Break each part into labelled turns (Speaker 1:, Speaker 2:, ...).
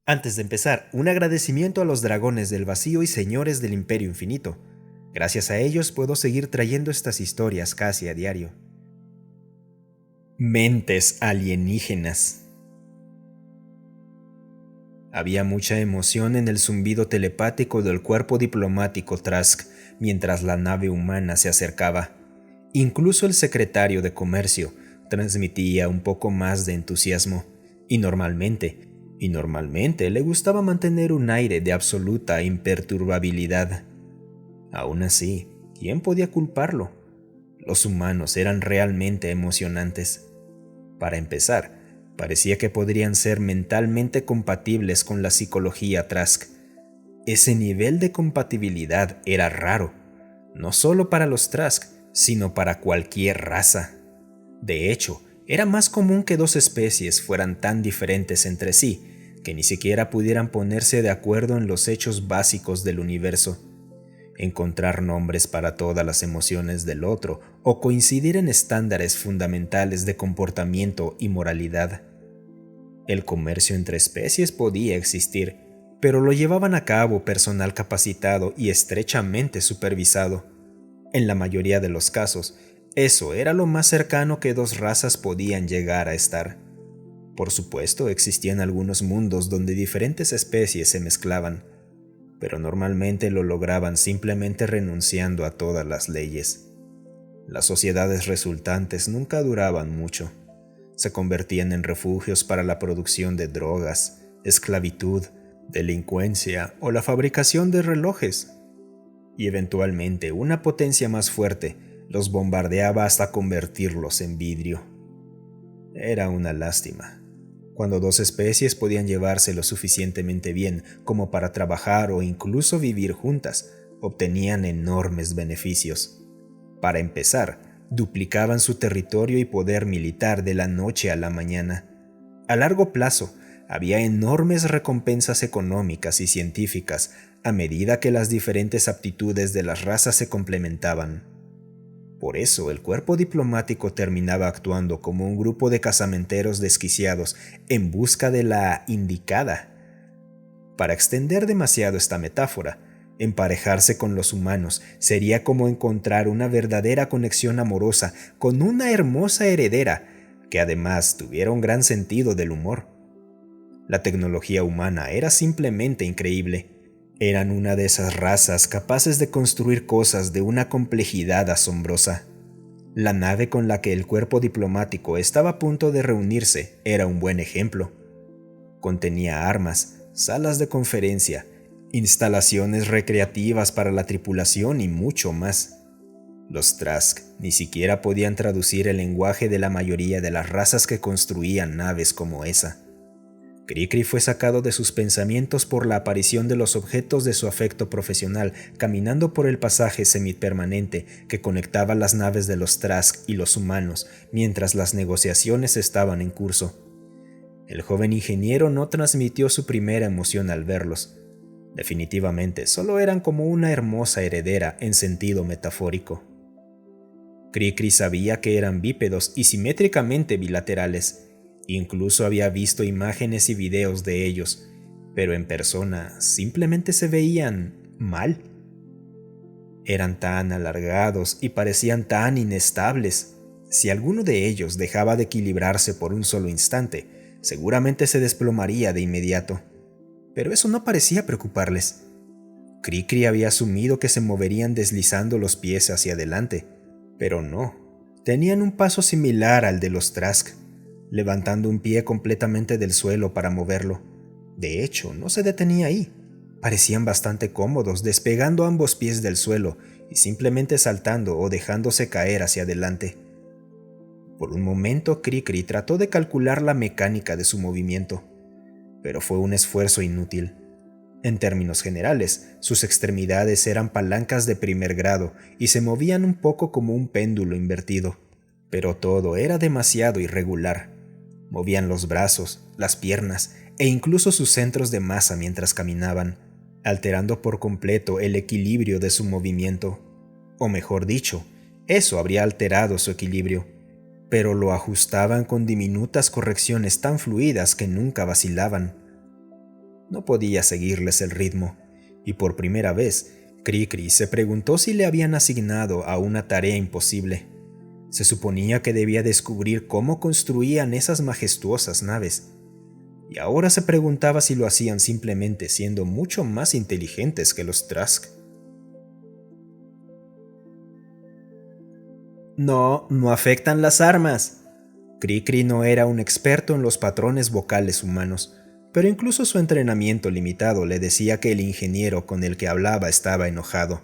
Speaker 1: Antes de empezar, un agradecimiento a los dragones del vacío y señores del Imperio Infinito. Gracias a ellos puedo seguir trayendo estas historias casi a diario. Mentes alienígenas. Había mucha emoción en el zumbido telepático del cuerpo diplomático Trask mientras la nave humana se acercaba. Incluso el secretario de Comercio transmitía un poco más de entusiasmo, y normalmente le gustaba mantener un aire de absoluta imperturbabilidad. Aún así, ¿quién podía culparlo? Los humanos eran realmente emocionantes. Para empezar, parecía que podrían ser mentalmente compatibles con la psicología Trask. Ese nivel de compatibilidad era raro, no solo para los Trask, sino para cualquier raza. De hecho, era más común que dos especies fueran tan diferentes entre sí, que ni siquiera pudieran ponerse de acuerdo en los hechos básicos del universo. Encontrar nombres para todas las emociones del otro o coincidir en estándares fundamentales de comportamiento y moralidad. El comercio entre especies podía existir, pero lo llevaban a cabo personal capacitado y estrechamente supervisado. En la mayoría de los casos, eso era lo más cercano que dos razas podían llegar a estar. Por supuesto, existían algunos mundos donde diferentes especies se mezclaban, pero normalmente lo lograban simplemente renunciando a todas las leyes. Las sociedades resultantes nunca duraban mucho. Se convertían en refugios para la producción de drogas, esclavitud, delincuencia o la fabricación de relojes. Y eventualmente una potencia más fuerte los bombardeaba hasta convertirlos en vidrio. Era una lástima. Cuando dos especies podían llevarse lo suficientemente bien como para trabajar o incluso vivir juntas, obtenían enormes beneficios. Para empezar, duplicaban su territorio y poder militar de la noche a la mañana. A largo plazo, había enormes recompensas económicas y científicas a medida que las diferentes aptitudes de las razas se complementaban. Por eso, el cuerpo diplomático terminaba actuando como un grupo de casamenteros desquiciados en busca de la indicada. Para extender demasiado esta metáfora, emparejarse con los humanos sería como encontrar una verdadera conexión amorosa con una hermosa heredera que además tuviera un gran sentido del humor. La tecnología humana era simplemente increíble. Eran una de esas razas capaces de construir cosas de una complejidad asombrosa. La nave con la que el cuerpo diplomático estaba a punto de reunirse era un buen ejemplo. Contenía armas, salas de conferencia, instalaciones recreativas para la tripulación y mucho más. Los Trask ni siquiera podían traducir el lenguaje de la mayoría de las razas que construían naves como esa. Cricri fue sacado de sus pensamientos por la aparición de los objetos de su afecto profesional caminando por el pasaje semipermanente que conectaba las naves de los Trask y los humanos mientras las negociaciones estaban en curso. El joven ingeniero no transmitió su primera emoción al verlos. Definitivamente, solo eran como una hermosa heredera en sentido metafórico. Cricri sabía que eran bípedos y simétricamente bilaterales. Incluso había visto imágenes y videos de ellos, pero en persona simplemente se veían mal. Eran tan alargados y parecían tan inestables. Si alguno de ellos dejaba de equilibrarse por un solo instante, seguramente se desplomaría de inmediato. Pero eso no parecía preocuparles. Cricri había asumido que se moverían deslizando los pies hacia adelante, pero no. Tenían un paso similar al de los Trask, levantando un pie completamente del suelo para moverlo. De hecho, no se detenía ahí. Parecían bastante cómodos despegando ambos pies del suelo y simplemente saltando o dejándose caer hacia adelante. Por un momento, Cricri trató de calcular la mecánica de su movimiento, pero fue un esfuerzo inútil. En términos generales, sus extremidades eran palancas de primer grado y se movían un poco como un péndulo invertido, pero todo era demasiado irregular. Movían los brazos, las piernas e incluso sus centros de masa mientras caminaban, alterando por completo el equilibrio de su movimiento. O mejor dicho, eso habría alterado su equilibrio, pero lo ajustaban con diminutas correcciones tan fluidas que nunca vacilaban. No podía seguirles el ritmo, y por primera vez, Cricri se preguntó si le habían asignado a una tarea imposible. Se suponía que debía descubrir cómo construían esas majestuosas naves, y ahora se preguntaba si lo hacían simplemente siendo mucho más inteligentes que los Trask. No, no afectan las armas. Cricri no era un experto en los patrones vocales humanos, pero incluso su entrenamiento limitado le decía que el ingeniero con el que hablaba estaba enojado.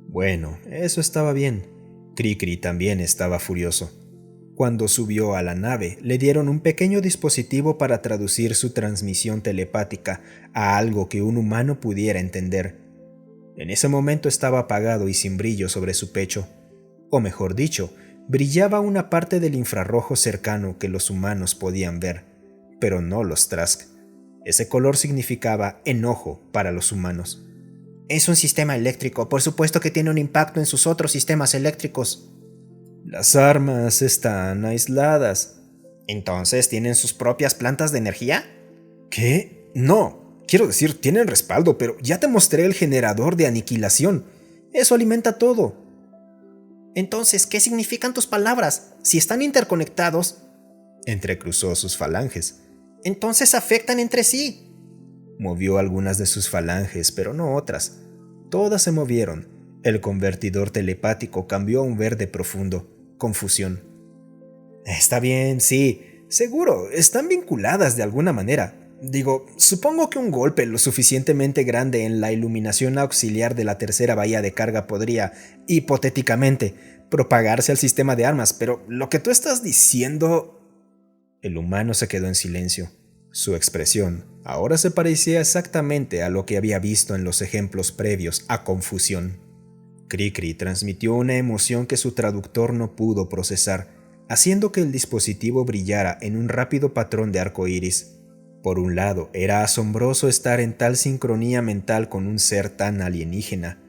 Speaker 1: Bueno, eso estaba bien. Cricri también estaba furioso. Cuando subió a la nave, le dieron un pequeño dispositivo para traducir su transmisión telepática a algo que un humano pudiera entender. En ese momento estaba apagado y sin brillo sobre su pecho. O mejor dicho, brillaba una parte del infrarrojo cercano que los humanos podían ver, pero no los Trask. Ese color significaba enojo para los humanos.
Speaker 2: Es un sistema eléctrico, por supuesto que tiene un impacto en sus otros sistemas eléctricos.
Speaker 1: Las armas están aisladas.
Speaker 2: ¿Entonces tienen sus propias plantas de energía?
Speaker 1: ¿Qué? No. Quiero decir, tienen respaldo, pero ya te mostré el generador de aniquilación. Eso alimenta todo.
Speaker 2: Entonces, ¿qué significan tus palabras? Si están interconectados,
Speaker 1: entrecruzó sus falanges.
Speaker 2: Entonces afectan entre sí.
Speaker 1: Movió algunas de sus falanges, pero no otras. Todas se movieron. El convertidor telepático cambió a un verde profundo. Confusión. Está bien, sí. Seguro, están vinculadas de alguna manera. Digo, supongo que un golpe lo suficientemente grande en la iluminación auxiliar de la tercera bahía de carga podría, hipotéticamente, propagarse al sistema de armas, pero lo que tú estás diciendo... El humano se quedó en silencio. Su expresión ahora se parecía exactamente a lo que había visto en los ejemplos previos a confusión. Cricri transmitió una emoción que su traductor no pudo procesar, haciendo que el dispositivo brillara en un rápido patrón de arco iris. Por un lado, era asombroso estar en tal sincronía mental con un ser tan alienígena,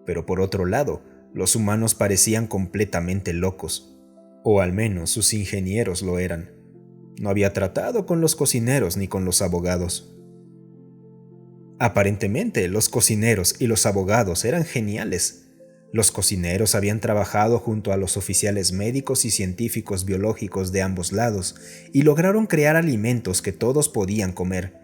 Speaker 1: pero por otro lado, los humanos parecían completamente locos, o al menos sus ingenieros lo eran. No había tratado con los cocineros ni con los abogados. Aparentemente, los cocineros y los abogados eran geniales. Los cocineros habían trabajado junto a los oficiales médicos y científicos biológicos de ambos lados y lograron crear alimentos que todos podían comer,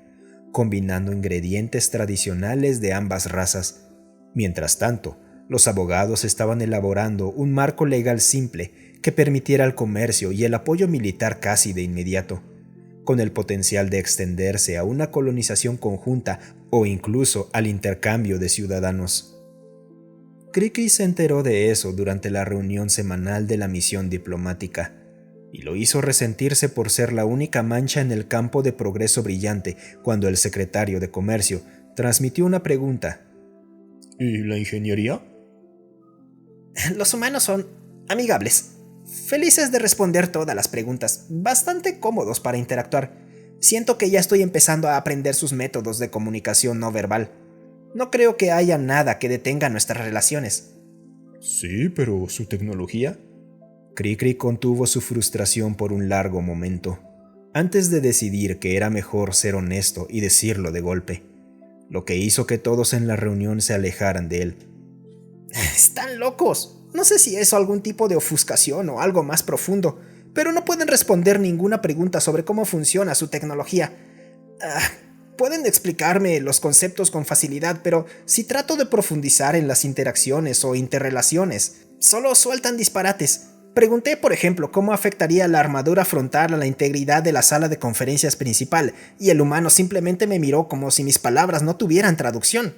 Speaker 1: combinando ingredientes tradicionales de ambas razas. Mientras tanto, los abogados estaban elaborando un marco legal simple que permitiera el comercio y el apoyo militar casi de inmediato, con el potencial de extenderse a una colonización conjunta o incluso al intercambio de ciudadanos. Cricri se enteró de eso durante la reunión semanal de la misión diplomática, y lo hizo resentirse por ser la única mancha en el campo de progreso brillante cuando el secretario de Comercio transmitió una pregunta. ¿Y la ingeniería?
Speaker 2: Los humanos son amigables, felices de responder todas las preguntas, bastante cómodos para interactuar. Siento que ya estoy empezando a aprender sus métodos de comunicación no verbal. No creo que haya nada que detenga nuestras relaciones.
Speaker 1: Sí, pero ¿su tecnología? Cricri contuvo su frustración por un largo momento, antes de decidir que era mejor ser honesto y decirlo de golpe, lo que hizo que todos en la reunión se alejaran de él.
Speaker 2: Están locos. No sé si es algún tipo de ofuscación o algo más profundo, pero no pueden responder ninguna pregunta sobre cómo funciona su tecnología. Pueden explicarme los conceptos con facilidad, pero si trato de profundizar en las interacciones o interrelaciones, solo sueltan disparates. Pregunté, por ejemplo, cómo afectaría la armadura frontal a la integridad de la sala de conferencias principal, y el humano simplemente me miró como si mis palabras no tuvieran traducción.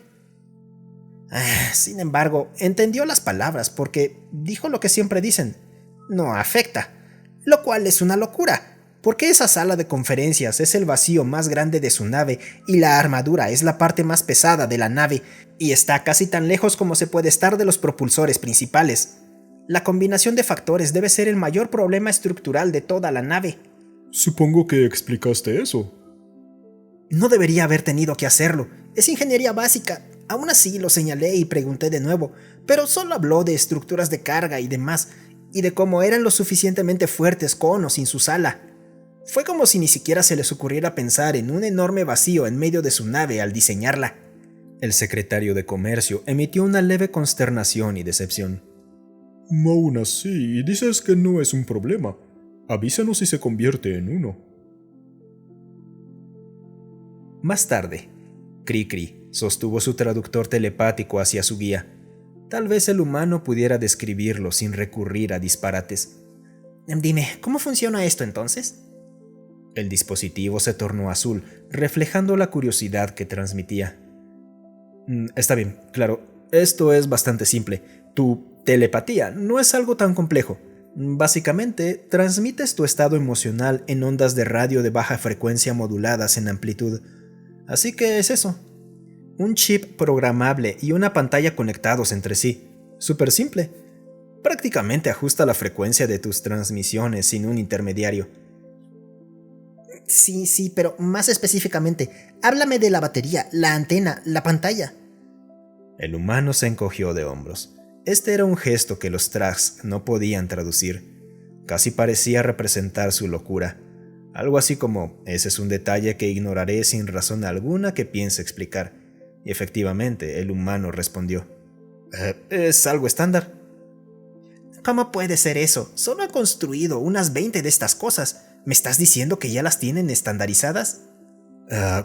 Speaker 2: Sin embargo, entendió las palabras porque dijo lo que siempre dicen: no afecta, lo cual es una locura. Porque esa sala de conferencias es el vacío más grande de su nave y la armadura es la parte más pesada de la nave y está casi tan lejos como se puede estar de los propulsores principales. La combinación de factores debe ser el mayor problema estructural de toda la nave.
Speaker 1: Supongo que explicaste eso.
Speaker 2: No debería haber tenido que hacerlo. Es ingeniería básica. Aún así lo señalé y pregunté de nuevo, pero solo habló de estructuras de carga y demás, y de cómo eran lo suficientemente fuertes con o sin su sala. Fue como si ni siquiera se les ocurriera pensar en un enorme vacío en medio de su nave al diseñarla.
Speaker 1: El secretario de Comercio emitió una leve consternación y decepción.
Speaker 3: Aún así, dices que no es un problema. Avísanos si se convierte en uno.
Speaker 1: Más tarde, Cricri sostuvo su traductor telepático hacia su guía. Tal vez el humano pudiera describirlo sin recurrir a disparates.
Speaker 2: Dime, ¿cómo funciona esto entonces?
Speaker 1: El dispositivo se tornó azul, reflejando la curiosidad que transmitía. Está bien, claro, esto es bastante simple. Tu telepatía no es algo tan complejo. Básicamente, transmites tu estado emocional en ondas de radio de baja frecuencia moduladas en amplitud. Así que es eso. Un chip programable y una pantalla conectados entre sí. Súper simple. Prácticamente ajusta la frecuencia de tus transmisiones sin un intermediario.
Speaker 2: Sí, pero más específicamente, háblame de la batería, la antena, la pantalla.
Speaker 1: El humano se encogió de hombros. Este era un gesto que los Trax no podían traducir. Casi parecía representar su locura. Algo así como, ese es un detalle que ignoraré sin razón alguna que piense explicar. Y efectivamente, el humano respondió. Es algo estándar.
Speaker 2: ¿Cómo puede ser eso? Solo he construido unas 20 de estas cosas. ¿Me estás diciendo que ya las tienen estandarizadas?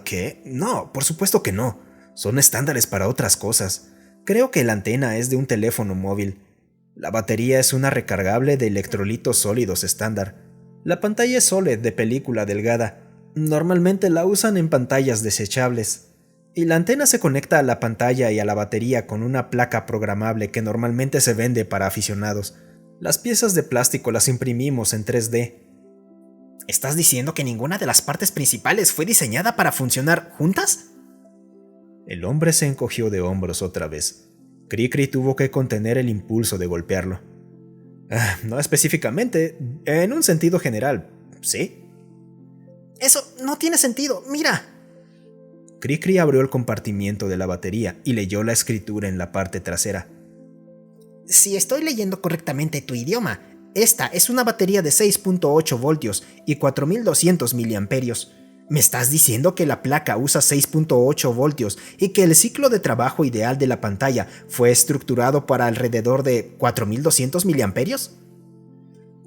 Speaker 1: ¿Qué? No, por supuesto que no. Son estándares para otras cosas. Creo que la antena es de un teléfono móvil. La batería es una recargable de electrolitos sólidos estándar. La pantalla es OLED de película delgada. Normalmente la usan en pantallas desechables. Y la antena se conecta a la pantalla y a la batería con una placa programable que normalmente se vende para aficionados. Las piezas de plástico las imprimimos en 3D.
Speaker 2: ¿Estás diciendo que ninguna de las partes principales fue diseñada para funcionar juntas?
Speaker 1: El hombre se encogió de hombros otra vez. Cricri tuvo que contener el impulso de golpearlo. No específicamente, en un sentido general, ¿sí?
Speaker 2: Eso no tiene sentido, mira.
Speaker 1: Cricri abrió el compartimiento de la batería y leyó la escritura en la parte trasera.
Speaker 2: Si estoy leyendo correctamente tu idioma, esta es una batería de 6.8 voltios y 4200 miliamperios. ¿Me estás diciendo que la placa usa 6.8 voltios y que el ciclo de trabajo ideal de la pantalla fue estructurado para alrededor de 4200 miliamperios?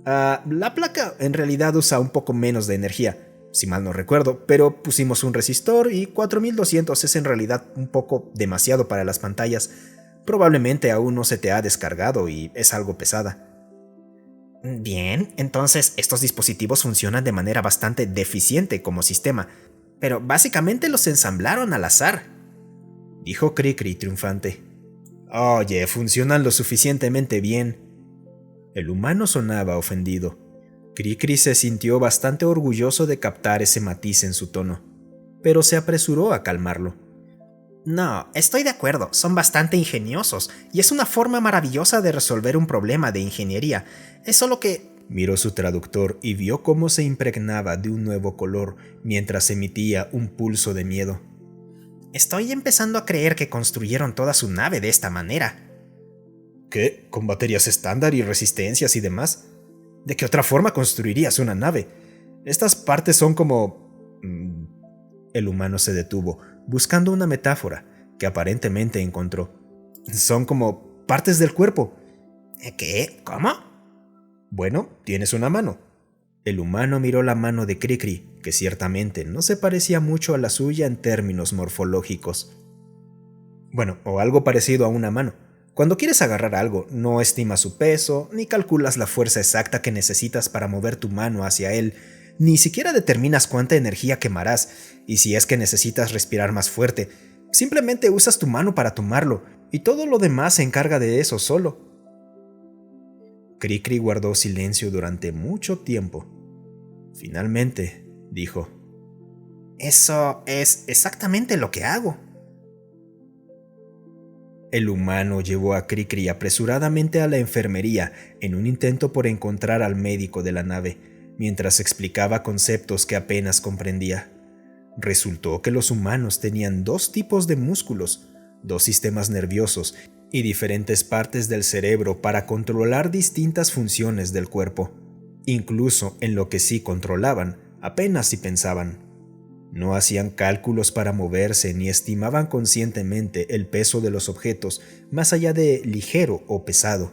Speaker 1: La placa en realidad usa un poco menos de energía, si mal no recuerdo, pero pusimos un resistor y 4200 es en realidad un poco demasiado para las pantallas. Probablemente aún no se te ha descargado y es algo pesada.
Speaker 2: Bien, entonces estos dispositivos funcionan de manera bastante deficiente como sistema, pero básicamente los ensamblaron al azar,
Speaker 1: dijo Cricri triunfante. Oye, funcionan lo suficientemente bien. El humano sonaba ofendido. Cricri se sintió bastante orgulloso de captar ese matiz en su tono, pero se apresuró a calmarlo.
Speaker 2: No, estoy de acuerdo, son bastante ingeniosos, y es una forma maravillosa de resolver un problema de ingeniería. Es solo que...
Speaker 1: Miró su traductor y vio cómo se impregnaba de un nuevo color mientras emitía un pulso de miedo.
Speaker 2: Estoy empezando a creer que construyeron toda su nave de esta manera.
Speaker 1: ¿Qué? ¿Con baterías estándar y resistencias y demás? ¿De qué otra forma construirías una nave? Estas partes son como... El humano se detuvo, buscando una metáfora que aparentemente encontró. Son como partes del cuerpo.
Speaker 2: ¿Qué? ¿Cómo?
Speaker 1: Bueno, tienes una mano. El humano miró la mano de Cricri, que ciertamente no se parecía mucho a la suya en términos morfológicos. Bueno, o algo parecido a una mano. Cuando quieres agarrar algo, no estimas su peso, ni calculas la fuerza exacta que necesitas para mover tu mano hacia él, ni siquiera determinas cuánta energía quemarás, y si es que necesitas respirar más fuerte, simplemente usas tu mano para tomarlo, y todo lo demás se encarga de eso solo. Cricri guardó silencio durante mucho tiempo. Finalmente, dijo:
Speaker 2: Eso es exactamente lo que hago.
Speaker 1: El humano llevó a Cricri apresuradamente a la enfermería en un intento por encontrar al médico de la nave, mientras explicaba conceptos que apenas comprendía. Resultó que los humanos tenían 2 tipos de músculos, 2 sistemas nerviosos y diferentes partes del cerebro para controlar distintas funciones del cuerpo. Incluso en lo que sí controlaban, apenas si pensaban. No hacían cálculos para moverse ni estimaban conscientemente el peso de los objetos más allá de ligero o pesado.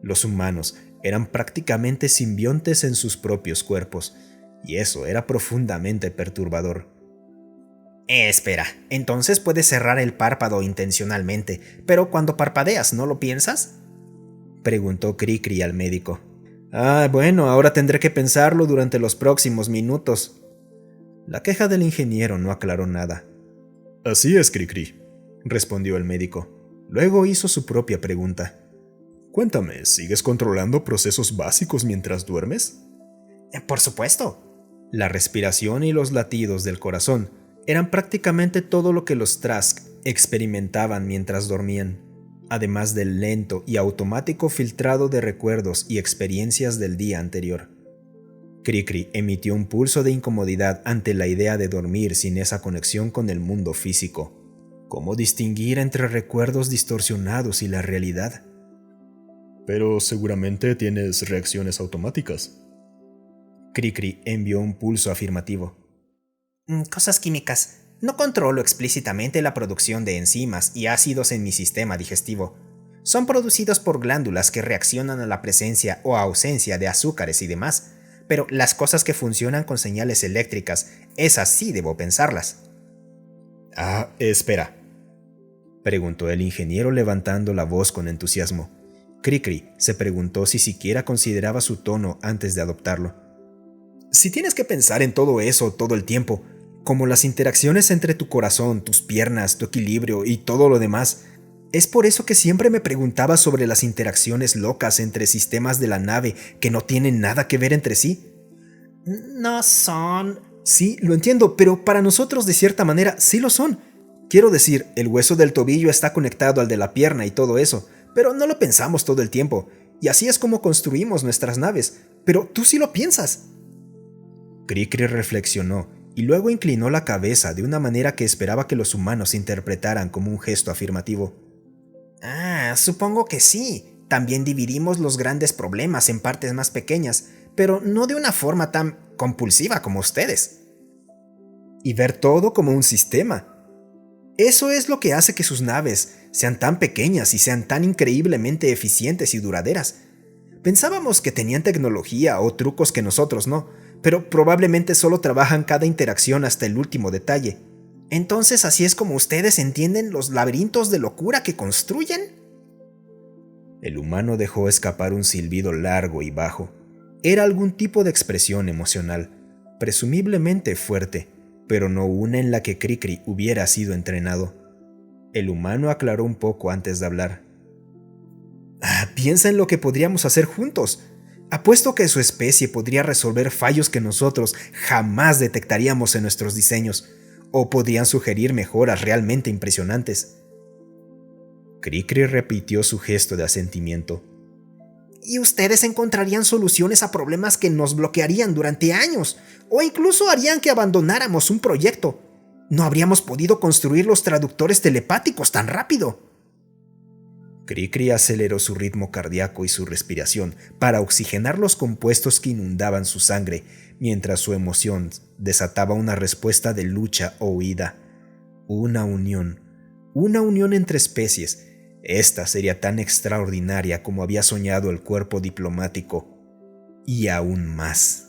Speaker 1: Los humanos eran prácticamente simbiontes en sus propios cuerpos, y eso era profundamente perturbador.
Speaker 2: Espera, entonces puedes cerrar el párpado intencionalmente, pero cuando parpadeas, ¿no lo piensas?,
Speaker 1: preguntó Cricri al médico. Bueno, ahora tendré que pensarlo durante los próximos minutos. La queja del ingeniero no aclaró nada.
Speaker 3: Así es, Cricri,
Speaker 1: respondió el médico. Luego hizo su propia pregunta.
Speaker 3: Cuéntame, ¿sigues controlando procesos básicos mientras duermes?
Speaker 2: Por supuesto.
Speaker 1: La respiración y los latidos del corazón eran prácticamente todo lo que los Trask experimentaban mientras dormían, además del lento y automático filtrado de recuerdos y experiencias del día anterior. Cricri emitió un pulso de incomodidad ante la idea de dormir sin esa conexión con el mundo físico. ¿Cómo distinguir entre recuerdos distorsionados y la realidad?
Speaker 3: Pero seguramente tienes reacciones automáticas.
Speaker 1: Cricri envió un pulso afirmativo.
Speaker 2: Cosas químicas. No controlo explícitamente la producción de enzimas y ácidos en mi sistema digestivo. Son producidos por glándulas que reaccionan a la presencia o ausencia de azúcares y demás. Pero las cosas que funcionan con señales eléctricas, esas sí debo pensarlas.
Speaker 1: Espera, preguntó el ingeniero levantando la voz con entusiasmo. Cricri se preguntó si siquiera consideraba su tono antes de adoptarlo. Si tienes que pensar en todo eso todo el tiempo, como las interacciones entre tu corazón, tus piernas, tu equilibrio y todo lo demás, ¿es por eso que siempre me preguntaba sobre las interacciones locas entre sistemas de la nave que no tienen nada que ver entre sí?
Speaker 2: No son...
Speaker 1: Sí, lo entiendo, pero para nosotros de cierta manera sí lo son. Quiero decir, el hueso del tobillo está conectado al de la pierna y todo eso, pero no lo pensamos todo el tiempo, y así es como construimos nuestras naves, pero tú sí lo piensas. Cricri reflexionó y luego inclinó la cabeza de una manera que esperaba que los humanos interpretaran como un gesto afirmativo.
Speaker 2: Supongo que sí. También dividimos los grandes problemas en partes más pequeñas, pero no de una forma tan compulsiva como ustedes.
Speaker 1: Y ver todo como un sistema. Eso es lo que hace que sus naves sean tan pequeñas y sean tan increíblemente eficientes y duraderas. Pensábamos que tenían tecnología o trucos que nosotros no, pero probablemente solo trabajan cada interacción hasta el último detalle.
Speaker 2: Entonces, ¿así es como ustedes entienden los laberintos de locura que construyen?
Speaker 1: El humano dejó escapar un silbido largo y bajo. Era algún tipo de expresión emocional, presumiblemente fuerte, pero no una en la que Cricri hubiera sido entrenado. El humano aclaró un poco antes de hablar. Piensa en lo que podríamos hacer juntos. Apuesto que su especie podría resolver fallos que nosotros jamás detectaríamos en nuestros diseños, o podrían sugerir mejoras realmente impresionantes. Cricri repitió su gesto de asentimiento.
Speaker 2: Y ustedes encontrarían soluciones a problemas que nos bloquearían durante años, o incluso harían que abandonáramos un proyecto. No habríamos podido construir los traductores telepáticos tan rápido.
Speaker 1: Cricri aceleró su ritmo cardíaco y su respiración para oxigenar los compuestos que inundaban su sangre, mientras su emoción desataba una respuesta de lucha o huida. Una unión entre especies. Esta sería tan extraordinaria como había soñado el cuerpo diplomático, y aún más.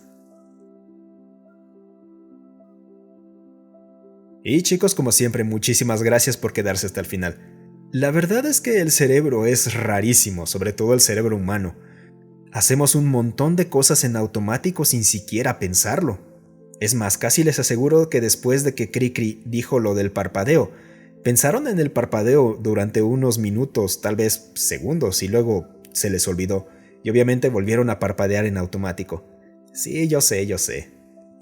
Speaker 1: Y chicos, como siempre, muchísimas gracias por quedarse hasta el final. La verdad es que el cerebro es rarísimo, sobre todo el cerebro humano. Hacemos un montón de cosas en automático sin siquiera pensarlo. Es más, casi les aseguro que después de que Cricri dijo lo del parpadeo, pensaron en el parpadeo durante unos minutos, tal vez segundos, y luego se les olvidó, y obviamente volvieron a parpadear en automático. Sí, yo sé.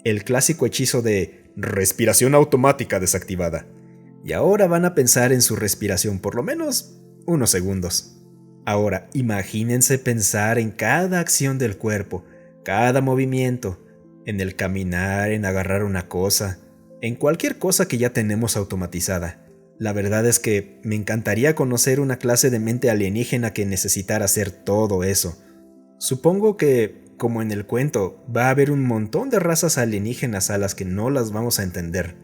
Speaker 1: El clásico hechizo de respiración automática desactivada. Y ahora van a pensar en su respiración por lo menos unos segundos. Ahora, imagínense pensar en cada acción del cuerpo, cada movimiento, en el caminar, en agarrar una cosa, en cualquier cosa que ya tenemos automatizada. La verdad es que me encantaría conocer una clase de mente alienígena que necesitara hacer todo eso. Supongo que como en el cuento, va a haber un montón de razas alienígenas a las que no las vamos a entender,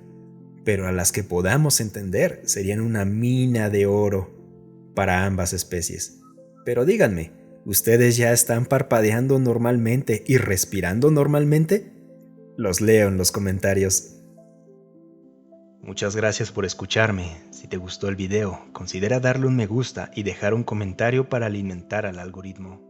Speaker 1: pero a las que podamos entender serían una mina de oro para ambas especies. Pero díganme, ¿ustedes ya están parpadeando normalmente y respirando normalmente? Los leo en los comentarios. Muchas gracias por escucharme. Si te gustó el video, considera darle un me gusta y dejar un comentario para alimentar al algoritmo.